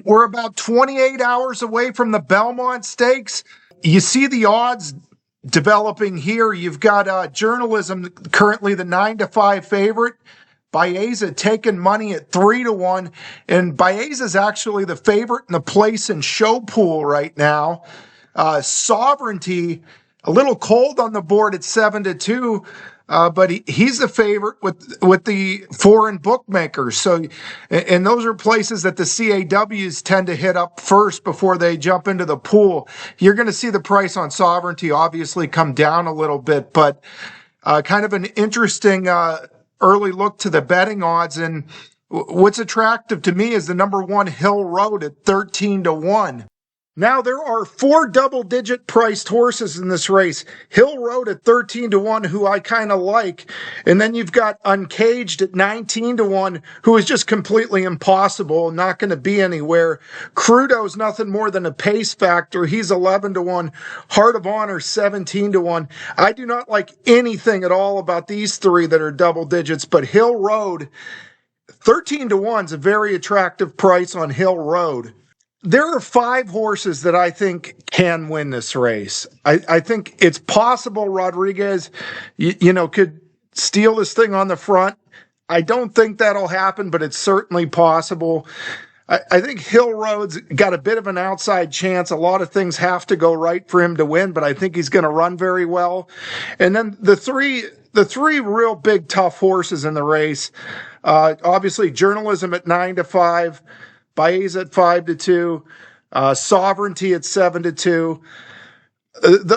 We're about 28 hours away from the Belmont Stakes. You see the odds developing here. You've got Journalism currently the 9-5 favorite. Baeza taking money at 3-1, and Baeza is actually the favorite in the place and show pool right now. Sovereignty a little cold on the board at 7-2. But he's the favorite with the foreign bookmakers. So, and those are places that the CAWs tend to hit up first before they jump into the pool. You're going to see the price on Sovereignty obviously come down a little bit, but kind of an interesting early look to the betting odds. And what's attractive to me is the number 1 Hill Road at 13-1. Now, there are 4 double-digit priced horses in this race. Hill Road at 13-1, who I kind of like. And then you've got Uncaged at 19-1, who is just completely impossible, not going to be anywhere. Crudo's nothing more than a pace factor. He's 11-1. Heart of Honor, 17-1. I do not like anything at all about these 3 that are double digits, but Hill Road, 13-1 is a very attractive price on Hill Road. There are 5 horses that I think can win this race. I think it's possible Rodriguez, could steal this thing on the front. I don't think that'll happen, but it's certainly possible. I think Hill Road's got a bit of an outside chance. A lot of things have to go right for him to win, but I think he's going to run very well. And then the three real big tough horses in the race, obviously Journalism at 9-5. Baeza at 5-2, Sovereignty at 7-2.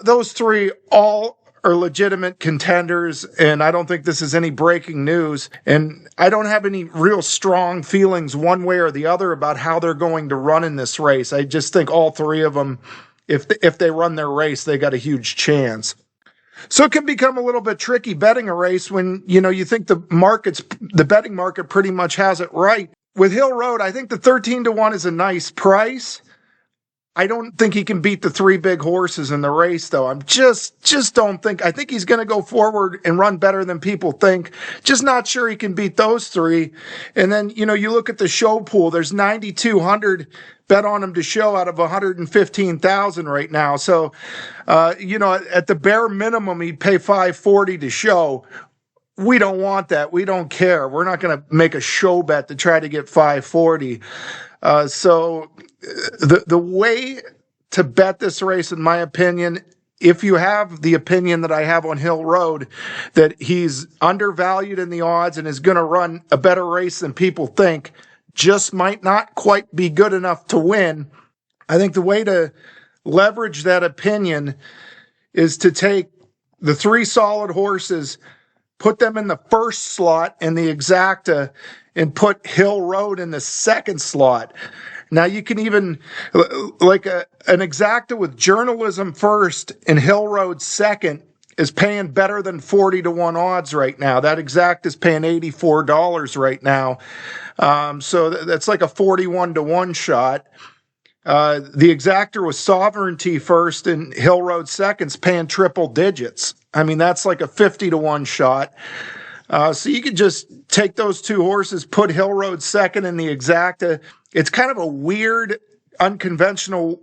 Those 3 all are legitimate contenders, and I don't think this is any breaking news. And I don't have any real strong feelings one way or the other about how they're going to run in this race. I just think all 3 of them, if they run their race, they got a huge chance. So it can become a little bit tricky betting a race when, you think the betting market pretty much has it right. With Hill Road, I think the 13-1 is a nice price. I don't think he can beat the 3 big horses in the race, though. I'm just don't think. I think he's going to go forward and run better than people think. Just not sure he can beat those 3. And then, you look at the show pool. There's 9,200 bet on him to show out of 115,000 right now. So, at the bare minimum, he'd pay $540 to show. We don't want that. We don't care. We're not going to make a show bet to try to get $540. So the way to bet this race, in my opinion, if you have the opinion that I have on Hill Road, that he's undervalued in the odds and is going to run a better race than people think, just might not quite be good enough to win. I think the way to leverage that opinion is to take the 3 solid horses, put them in the first slot in the exacta, and put Hill Road in the second slot. Now you can even, like an exacta with Journalism first and Hill Road second is paying better than 40-1 odds right now. That exacta is paying $84 right now. So that's like a 41-1 shot. The exactor was Sovereignty first and Hill Road second's paying triple digits. I mean, that's like a 50-1 shot. So you could just take those 2 horses, put Hill Road second in the exacta. It's kind of a weird, unconventional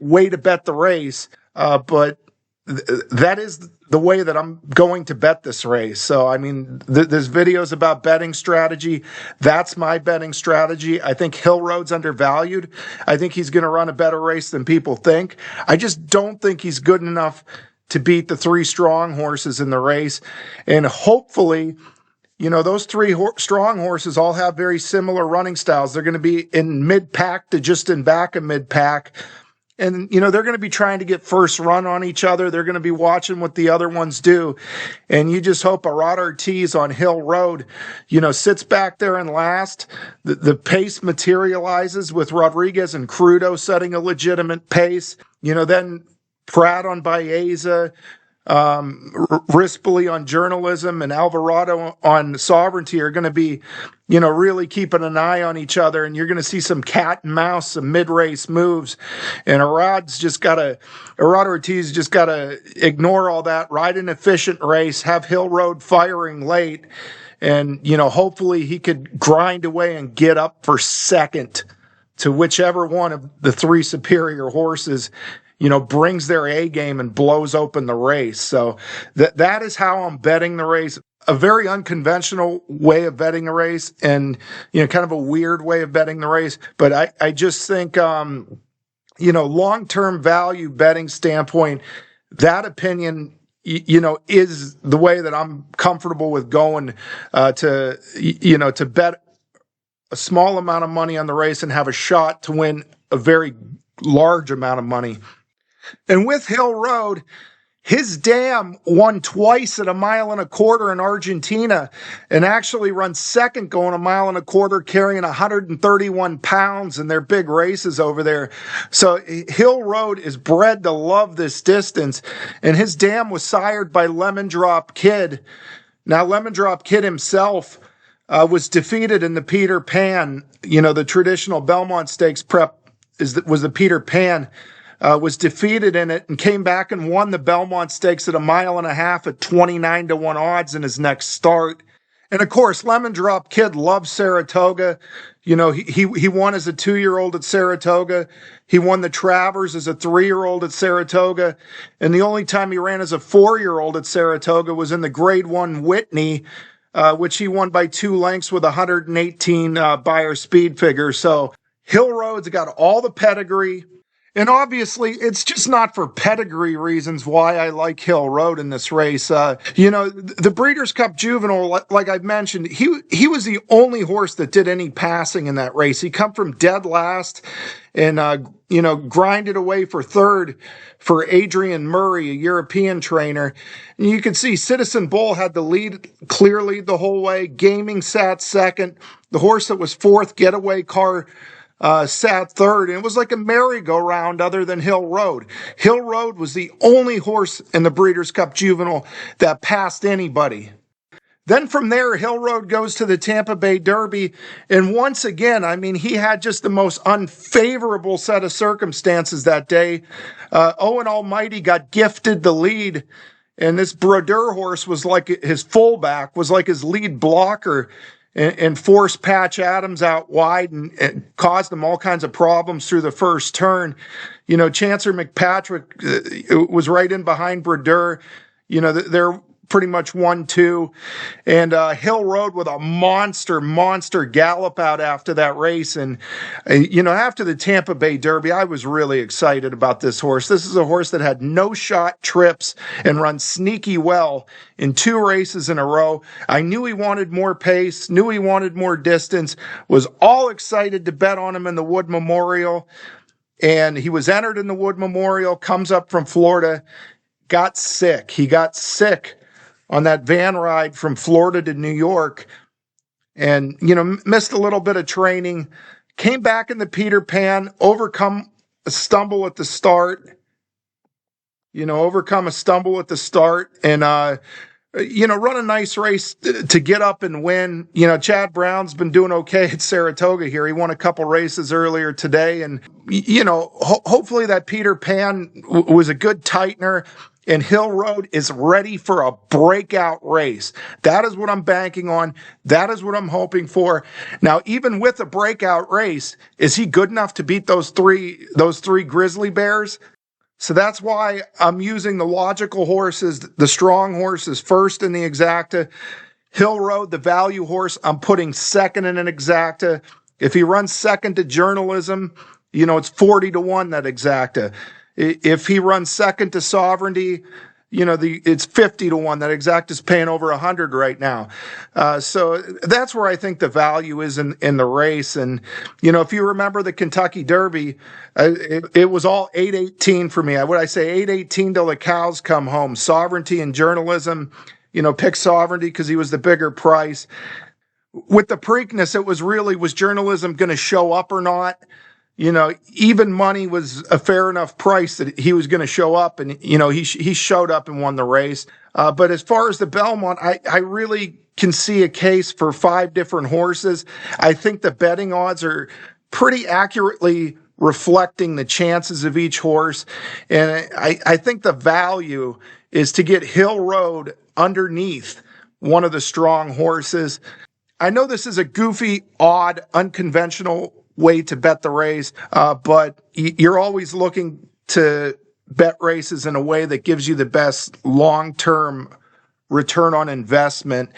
way to bet the race, but that is the way that I'm going to bet this race. So, I mean, there's videos about betting strategy. That's my betting strategy. I think Hill Road's undervalued. I think he's going to run a better race than people think. I just don't think he's good enough to beat the 3 strong horses in the race. And hopefully, those 3 strong horses all have very similar running styles. They're going to be in mid-pack to just in back of mid-pack. And, they're going to be trying to get first run on each other. They're going to be watching what the other ones do. And you just hope Arad Ortiz on Hill Road, sits back there and last. The pace materializes with Rodriguez and Crudo setting a legitimate pace. Then Pratt on Baeza, Rispoli on Journalism, and Alvarado on Sovereignty are going to be, really keeping an eye on each other. And you're going to see some cat and mouse, some mid-race moves. And Arad Ortiz just got to ignore all that, ride an efficient race, have Hill Road firing late. And, hopefully he could grind away and get up for second to whichever one of the three superior horses, brings their A game and blows open the race. So that is how I'm betting the race. A very unconventional way of betting a race, and kind of a weird way of betting the race. But I just think long-term value betting standpoint, that opinion is the way that I'm comfortable with going to bet a small amount of money on the race and have a shot to win a very large amount of money. And with Hill Road, his dam won twice at 1.25 miles in Argentina and actually runs second going 1.25 miles, carrying 131 pounds in their big races over there. So Hill Road is bred to love this distance, and his dam was sired by Lemon Drop Kid. Now, Lemon Drop Kid himself was defeated in the Peter Pan. The traditional Belmont Stakes prep was the Peter Pan. Was defeated in it and came back and won the Belmont Stakes at 1.5 miles at 29-1 odds in his next start. And of course, Lemon Drop Kid loves Saratoga. He won as a 2-year-old at Saratoga. He won the Travers as a 3-year-old at Saratoga. And the only time he ran as a 4-year-old at Saratoga was in the Grade 1 Whitney, which he won by 2 lengths with 118 Beyer speed figure. So Hill Road's got all the pedigree. And obviously, it's just not for pedigree reasons why I like Hill Road in this race. The Breeders' Cup Juvenile, like I've mentioned, he was the only horse that did any passing in that race. He come from dead last and, grinded away for third for Adrian Murray, a European trainer. And you can see Citizen Bull had the clear lead the whole way. Gaming sat second. The horse that was fourth, Getaway Car, sat third, and it was like a merry-go-round other than Hill Road. Hill Road was the only horse in the Breeders' Cup Juvenile that passed anybody. Then from there, Hill Road goes to the Tampa Bay Derby, and once again, he had just the most unfavorable set of circumstances that day. Owen Almighty got gifted the lead, and this Brodeur horse was like his fullback, was like his lead blocker, and forced Patch Adams out wide and caused him all kinds of problems through the first turn. Chancer McPatrick was right in behind Brodeur. They're pretty much 1-2. And Hill Road with a monster gallop out after that race. And, after the Tampa Bay Derby, I was really excited about this horse. This is a horse that had no shot trips and run sneaky well in 2 races in a row. I knew he wanted more pace, knew he wanted more distance, was all excited to bet on him in the Wood Memorial. And he was entered in the Wood Memorial, comes up from Florida, got sick. He got sick on that van ride from Florida to New York and, missed a little bit of training, came back in the Peter Pan, overcome a stumble at the start, and, run a nice race to get up and win. Chad Brown's been doing okay at Saratoga here. He won a couple races earlier today. And, hopefully that Peter Pan was a good tightener. And Hill Road is ready for a breakout race. That is what I'm banking on. That is what I'm hoping for. Now, even with a breakout race, is he good enough to beat those three grizzly bears? So that's why I'm using the logical horses, the strong horses first in the exacta. Hill Road, the value horse, I'm putting second in an exacta. If he runs second to Journalism, it's 40-1 that exacta. If he runs second to Sovereignty, it's 50-1. That exact is paying over 100 right now. So that's where I think the value is in the race. And, if you remember the Kentucky Derby, it was all 8-18 for me. Would I say 8-18 till the cows come home? Sovereignty and Journalism, pick Sovereignty because he was the bigger price. With the Preakness, it was Journalism going to show up or not? Even money was a fair enough price that he was going to show up, and, he showed up and won the race. But as far as the Belmont, I really can see a case for 5 different horses. I think the betting odds are pretty accurately reflecting the chances of each horse. And I think the value is to get Hill Road underneath one of the strong horses. I know this is a goofy, odd, unconventional way to bet the race, but you're always looking to bet races in a way that gives you the best long-term return on investment.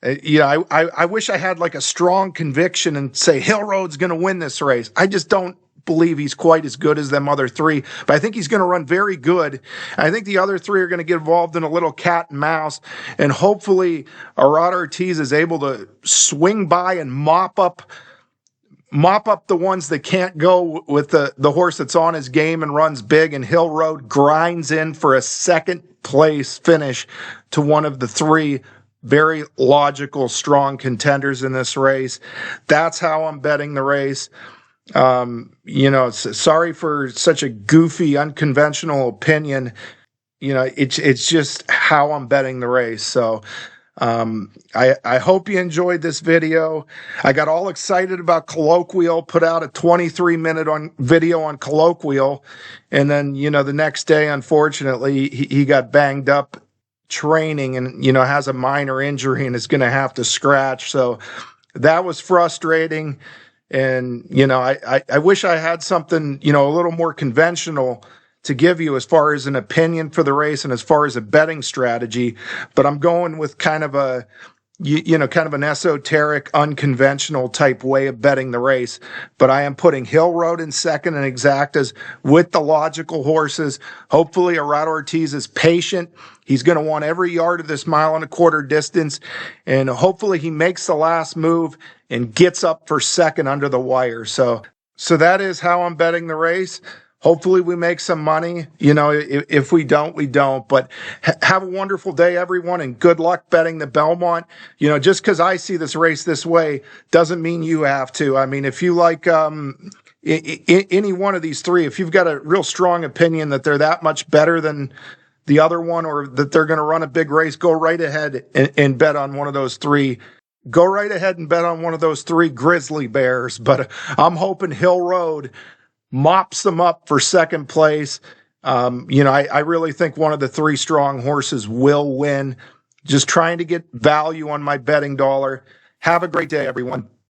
I wish I had like a strong conviction and say Hill Road's going to win this race. I just don't believe he's quite as good as them other three, but I think he's going to run very good. I think the other three are going to get involved in a little cat and mouse, and hopefully Arad Ortiz is able to swing by and mop up the ones that can't go with the horse that's on his game and runs big, and Hill Road grinds in for a second place finish to one of the three very logical, strong contenders in this race. That's how I'm betting the race. Sorry for such a goofy, unconventional opinion. It's just how I'm betting the race. So, I hope you enjoyed this video. I got all excited about Colloquial, put out a 23-minute video on Colloquial. And then, the next day, unfortunately, he got banged up training and, has a minor injury and is going to have to scratch. So that was frustrating. And, I wish I had something, a little more conventional to give you as far as an opinion for the race and as far as a betting strategy, but I'm going with kind of an esoteric, unconventional type way of betting the race. But I am putting Hill Road in second and Exactas with the logical horses. Hopefully Arad Ortiz is patient. He's going to want every yard of this 1.25 mile distance, and hopefully he makes the last move and gets up for second under the wire. So that is how I'm betting the race. Hopefully we make some money. If we don't, we don't. But have a wonderful day, everyone, and good luck betting the Belmont. Just because I see this race this way doesn't mean you have to. I mean, if you like any one of these three, if you've got a real strong opinion that they're that much better than the other one, or that they're going to run a big race, go right ahead and bet on one of those three. Go right ahead and bet on one of those three grizzly bears. But I'm hoping Hill Road mops them up for second place. I really think one of the three strong horses will win. Just trying to get value on my betting dollar. Have a great day, everyone.